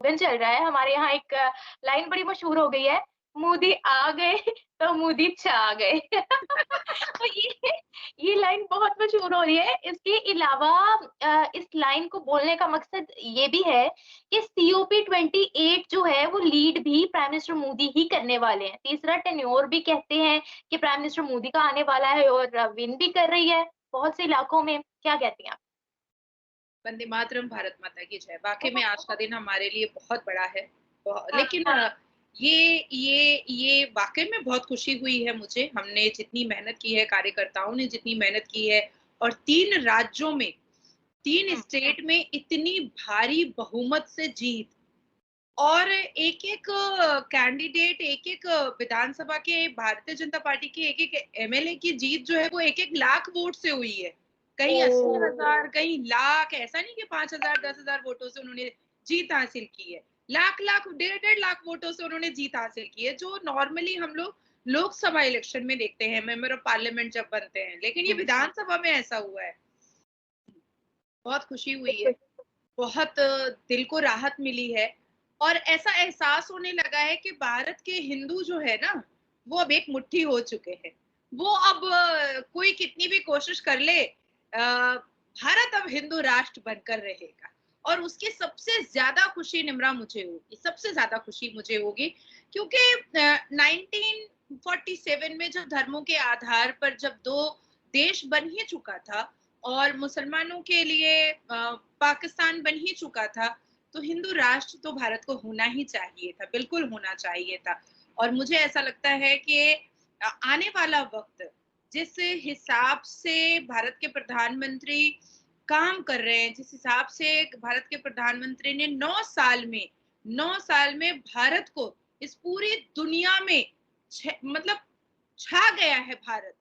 Slogan चल रहा है। हमारे यहाँ एक लाइन बड़ी मशहूर हो गई है, मोदी आ गए तो मोदी छा गए। तो ये लाइन बहुत मशहूर हो रही है। इसके अलावा इस लाइन को बोलने का मकसद ये भी है कि सीओपी 28 जो है वो लीड भी प्राइम मिनिस्टर मोदी ही करने वाले हैं। तीसरा टेन्योर भी कहते हैं कि प्राइम मिनिस्टर मोदी का आने वाला है और विन भी कर रही है बहुत से इलाकों में। क्या कहती हैं आप? वंदे मातरम, भारत माता की जय। वाक़ई में आज का दिन हमारे लिए बहुत बड़ा है। हाँ, लेकिन ये वाक़ई में बहुत खुशी हुई है मुझे। हमने जितनी मेहनत की है, कार्यकर्ताओं ने जितनी मेहनत की है और 3 राज्यों में, 3 हुँ, स्टेट में इतनी भारी बहुमत से जीत और एक-एक कैंडिडेट, एक-एक विधानसभा के भारतीय जनता पार्टी के एक-एक एमएलए की जीत जो है वो 1-1 लाख वोट से हुई है। कहीं ओह! 80,000, कहीं लाख, ऐसा नहीं कि 5,000, 10,000 वोटों से उन्होंने जीत हासिल की है। लाख-लाख, डेढ़-डेढ़ लाख वोटों से उन्होंने जीत हासिल की है, जो नॉर्मली हम लोग लोकसभा इलेक्शन में देखते हैं, मेंबर ऑफ पार्लियामेंट जब बनते हैं, लेकिन ये हुँ, विधानसभा में ऐसा हुआ है। बहुत खुशी हुई है। बिल्कुल। बहुत दिल को राहत मिली है और ऐसा एहसास होने लगा है कि भारत के हिंदू जो है ना, वो अब एक मुट्ठी हो चुके हैं। वो अब कोई कितनी भी कोशिश कर ले, भारत अब हिंदू राष्ट्र बनकर रहेगा और उसकी सबसे ज़्यादा खुशी निम्रा मुझे होगी, सबसे ज़्यादा खुशी मुझे होगी क्योंकि 1947 में जब धर्मों के आधार पर जब 2 देश बन ही चुका था और मुसलमानों के लिए पाकिस्तान बन ही चुका था, तो हिंदू राष्ट्र तो भारत को होना ही चाहिए था, बिल्कुल होना चाहिए था। और मुझे ऐसा लगता है कि आने वाला वक़्त जिस हिसाब से भारत के प्रधानमंत्री काम कर रहे हैं, जिस हिसाब से भारत के प्रधानमंत्री ने 9 साल में भारत को इस पूरी दुनिया में मतलब छा गया है भारत।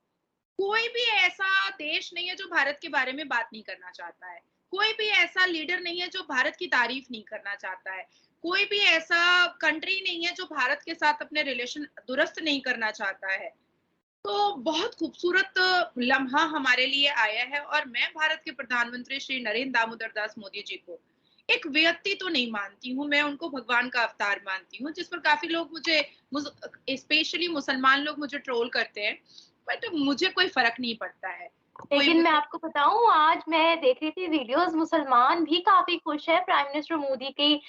कोई भी ऐसा देश नहीं है जो भारत के बारे में बात नहीं करना चाहता है। कोई भी ऐसा लीडर नहीं है जो भारत की तारीफ नहीं करना चाहता है। कोई भी ऐसा कंट्री नहीं है जो भारत के साथ अपने रिलेशन दुरुस्त नहीं करना चाहता है। तो बहुत खूबसूरत लम्हा हमारे लिए आया है और मैं भारत के प्रधानमंत्री श्री नरेंद्र दामोदर दास मोदी जी को एक व्यक्ति तो नहीं मानती हूँ, मैं उनको भगवान का अवतार मानती हूँ, जिस पर काफ़ी लोग मुझे स्पेशली मुसलमान लोग मुझे ट्रोल करते हैं, बट मुझे कोई फ़र्क नहीं पड़ता है। कोई लेकिन मैं मुझे आपको बताऊँ, आज मैं देख रही थी वीडियोज़, मुसलमान भी काफ़ी खुश हैं प्राइम मिनिस्टर मोदी की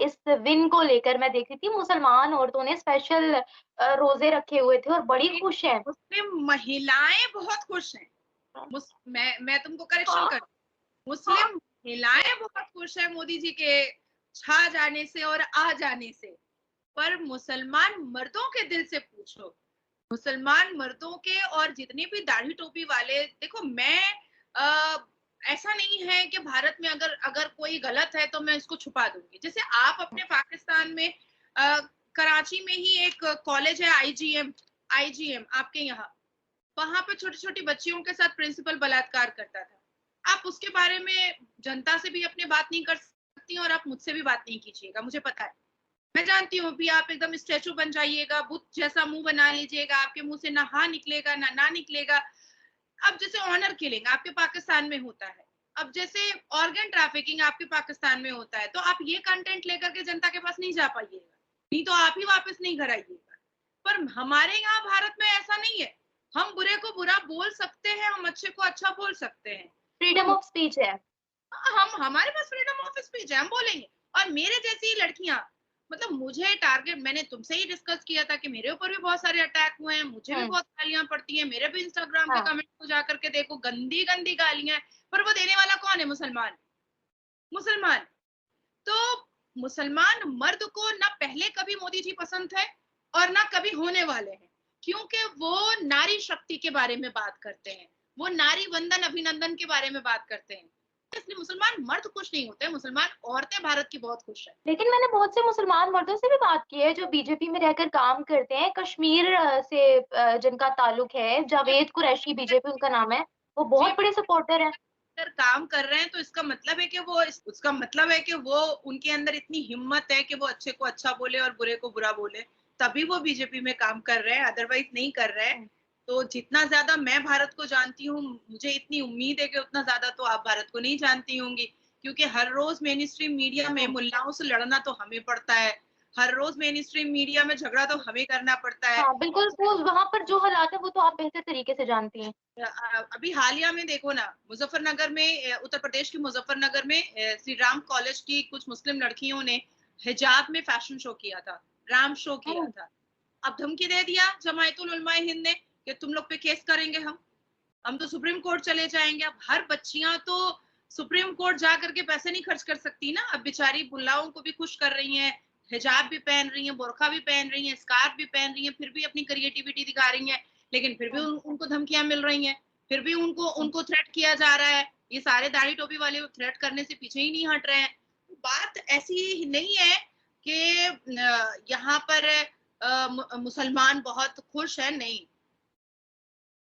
इस विन को लेकर। मैं देख रही थी मुसलमान औरतों ने स्पेशल रोज़े रखे हुए थे और बड़ी खुश हैं। मुस्लिम महिलाएँ बहुत खुश हैं। मैं तुमको करेक्शन हाँ, कर हाँ। मुस्लिम महिलाएं बहुत खुश है मोदी जी के छा जाने से और आ जाने से। पर मुसलमान मर्दों के दिल से पूछो, मुसलमान मर्दों के और जितने भी दाढ़ी टोपी वाले, देखो मैं आ, ऐसा नहीं है कि भारत में अगर अगर कोई गलत है तो मैं इसको छुपा दूंगी। जैसे आप अपने पाकिस्तान में कराची में ही एक कॉलेज है, आईजीएम आपके यहाँ, वहां पे छोटी छोटी बच्चियों के साथ प्रिंसिपल बलात्कार करता था। आप उसके बारे में जनता से भी अपनी बात नहीं कर सकती और आप मुझसे भी बात नहीं कीजिएगा, मुझे पता है। मैं जानती हूँ भी आप एकदम स्टैचू बन जाइएगा, बुत जैसा मुंह बना लीजिएगा, आपके मुंह से ना हाँ निकलेगा ना ना निकलेगा। अब जैसे ऑनर किलिंग आपके पाकिस्तान में होता है, अब जैसे ऑर्गन ट्रैफिकिंग आपके पाकिस्तान में होता है, तो आप ये कंटेंट लेकर के जनता के पास नहीं जा पाइएगा, नहीं तो आप ही वापस नहीं घर आइएगा। पर हमारे यहाँ भारत में ऐसा नहीं है। हम बुरे को बुरा बोल सकते हैं, हम अच्छे को अच्छा बोल सकते हैं। फ्रीडम तो ऑफ स्पीच है। हम हमारे पास फ्रीडम ऑफ स्पीच है, हम बोलेंगे। और मेरे जैसी लड़कियां, मतलब मुझे टारगेट, मैंने तुमसे ही डिस्कस किया था कि मेरे ऊपर भी बहुत सारे अटैक हुए हैं, मुझे भी हुँ, बहुत गालियां पड़ती हैं, मेरे भी इंस्टाग्राम के हाँ। कमेंट को जाकर के देखो, गंदी गंदी गालियां हैं। पर वो देने वाला कौन है? मुसलमान। मुसलमान। तो मुसलमान मर्द को ना पहले कभी मोदी जी पसंद थे और ना कभी होने वाले हैं, क्योंकि वो नारी शक्ति के बारे में बात करते हैं, वो नारी वंदन अभिनंदन के बारे में बात करते हैं। इसलिए मुसलमान मर्द खुश नहीं होते, मुसलमान औरतें भारत की बहुत खुश है। लेकिन मैंने बहुत से मुसलमान मर्दों से भी बात की है जो बीजेपी में रहकर काम करते हैं। कश्मीर से जिनका ताल्लुक है, जावेद कुरैशी बीजेपी उनका नाम है। वो जी, बहुत बड़े सपोर्टर हैं। अगर काम कर रहे हैं तो इसका मतलब है कि उसका मतलब है कि वो उनके अंदर इतनी हिम्मत है कि वो अच्छे को अच्छा बोले और बुरे को बुरा बोले, तभी वो बीजेपी में काम कर रहे हैं, अदरवाइज नहीं कर रहे हैं। हुँ, तो जितना ज्यादा मैं भारत को जानती हूँ, मुझे इतनी उम्मीद है कि उतना ज्यादा तो आप भारत को नहीं जानती होंगी, क्योंकि हर रोज मेन स्ट्रीम मीडिया में मुल्लाओं से लड़ना तो हमें पड़ता है, हर रोज मेन स्ट्रीम मीडिया में झगड़ा तो हमें करना पड़ता है। हाँ, बिल्कुल, वो वहाँ पर जो हालात है वो तो आप बेहतर तरीके से जानती हैं। अभी हालिया में देखो ना, मुजफ्फरनगर में उत्तर प्रदेश के मुजफ्फरनगर में श्री राम कॉलेज की कुछ मुस्लिम लड़कियों ने हिजाब में फैशन शो किया था, राम शो किया हुँ, था। अब धमकी दे दिया जमायतुल उलमा हिंद ने कि तुम लोग पे केस करेंगे हम तो सुप्रीम कोर्ट चले जाएंगे। अब हर बच्चियां तो सुप्रीम कोर्ट जा करके पैसे नहीं खर्च कर सकती ना। अब बेचारी बुल्लाओं को भी खुश कर रही हैं, हिजाब भी पहन रही हैं, बुरखा भी पहन रही हैं, स्कार्फ भी पहन रही हैं, फिर भी अपनी क्रिएटिविटी दिखा रही हैं, लेकिन फिर भी हुँ, उनको धमकियां मिल रही हैं, फिर भी उनको हुँ, उनको थ्रेट किया जा रहा है। ये सारे दाढ़ी टोपी वाले थ्रेट करने से पीछे ही नहीं हट रहे हैं। बात ऐसी नहीं है कि यहाँ पर मुसलमान बहुत खुश है, नहीं।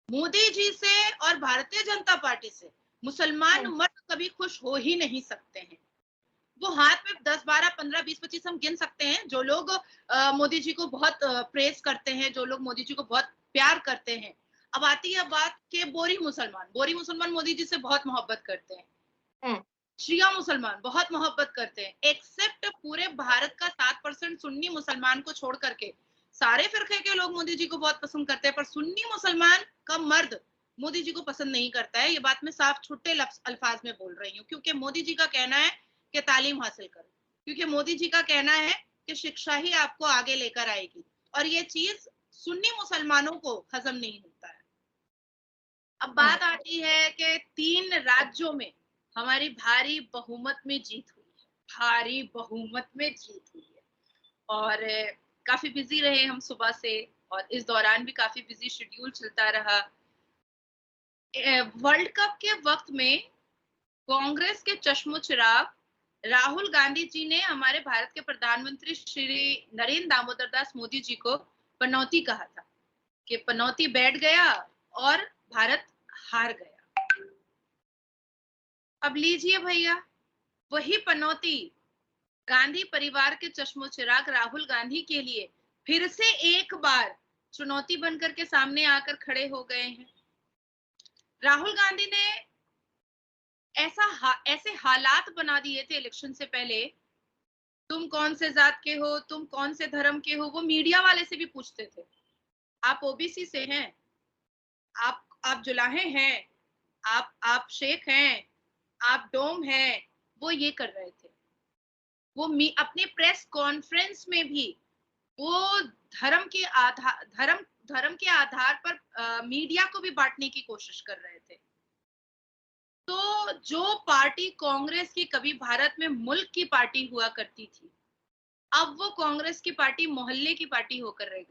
मोदी जी से और भारतीय जनता पार्टी से मुसलमान हुँ, मर्द कभी खुश हो ही नहीं सकते हैं। वो हाथ में 10, 12, 15, 20, 25 हम गिन सकते हैं जो लोग मोदी जी को बहुत प्रेज करते हैं, जो लोग मोदी जी को बहुत प्यार करते हैं। अब आती है बात कि बोरी मुसलमान मोदी जी से बहुत मोहब्बत करते हैं। हुँ, शिया मुसलमान बहुत मोहब्बत करते हैं, एक्सेप्ट पूरे भारत का 7% सुन्नी मुसलमान को छोड़ करके सारे फिरके के लोग मोदी जी को बहुत पसंद करते हैं, पर सुन्नी मुसलमान का मर्द मोदी जी को पसंद नहीं करता है। ये बात मैं साफ छुट्टे अल्फाज में बोल रही हूँ, क्योंकि मोदी जी का कहना है कि तालीम हासिल करो, क्योंकि मोदी जी का कहना है कि शिक्षा ही आपको आगे लेकर आएगी, और ये चीज सुन्नी मुसलमानों को हजम नहीं होता है। अब हुँ, बात आती है कि 3 राज्यों में हमारी भारी बहुमत में जीत हुई है, भारी बहुमत में जीत हुई है। और काफी बिजी रहे हम सुबह से, और इस दौरान भी काफी बिजी शेड्यूल चलता रहा। वर्ल्ड कप के वक्त में कांग्रेस के चश्मो चिराग राहुल गांधी जी ने हमारे भारत के प्रधानमंत्री श्री नरेंद्र दामोदर दास मोदी जी को पनौती कहा था कि पनौती बैठ गया और भारत हार गया। अब लीजिए भैया, वही पनौती गांधी परिवार के चश्मो चिराग राहुल गांधी के लिए फिर से एक बार चुनौती बनकर के सामने आकर खड़े हो गए हैं। राहुल गांधी ने ऐसे हालात बना दिए थे इलेक्शन से पहले, तुम कौन से जात के हो, तुम कौन से धर्म के हो, वो मीडिया वाले से भी पूछते थे। आप ओबीसी से हैं, आप जुलाहे हैं, आप शेख हैं, आप डोम हैं, वो ये कर रहे थे। वो अपने प्रेस कॉन्फ्रेंस में भी वो धर्म के आधार पर मीडिया को भी बांटने की कोशिश कर रहे थे। तो जो पार्टी कांग्रेस की कभी भारत में मुल्क की पार्टी हुआ करती थी, अब वो कांग्रेस की पार्टी मोहल्ले की पार्टी होकर रह गई।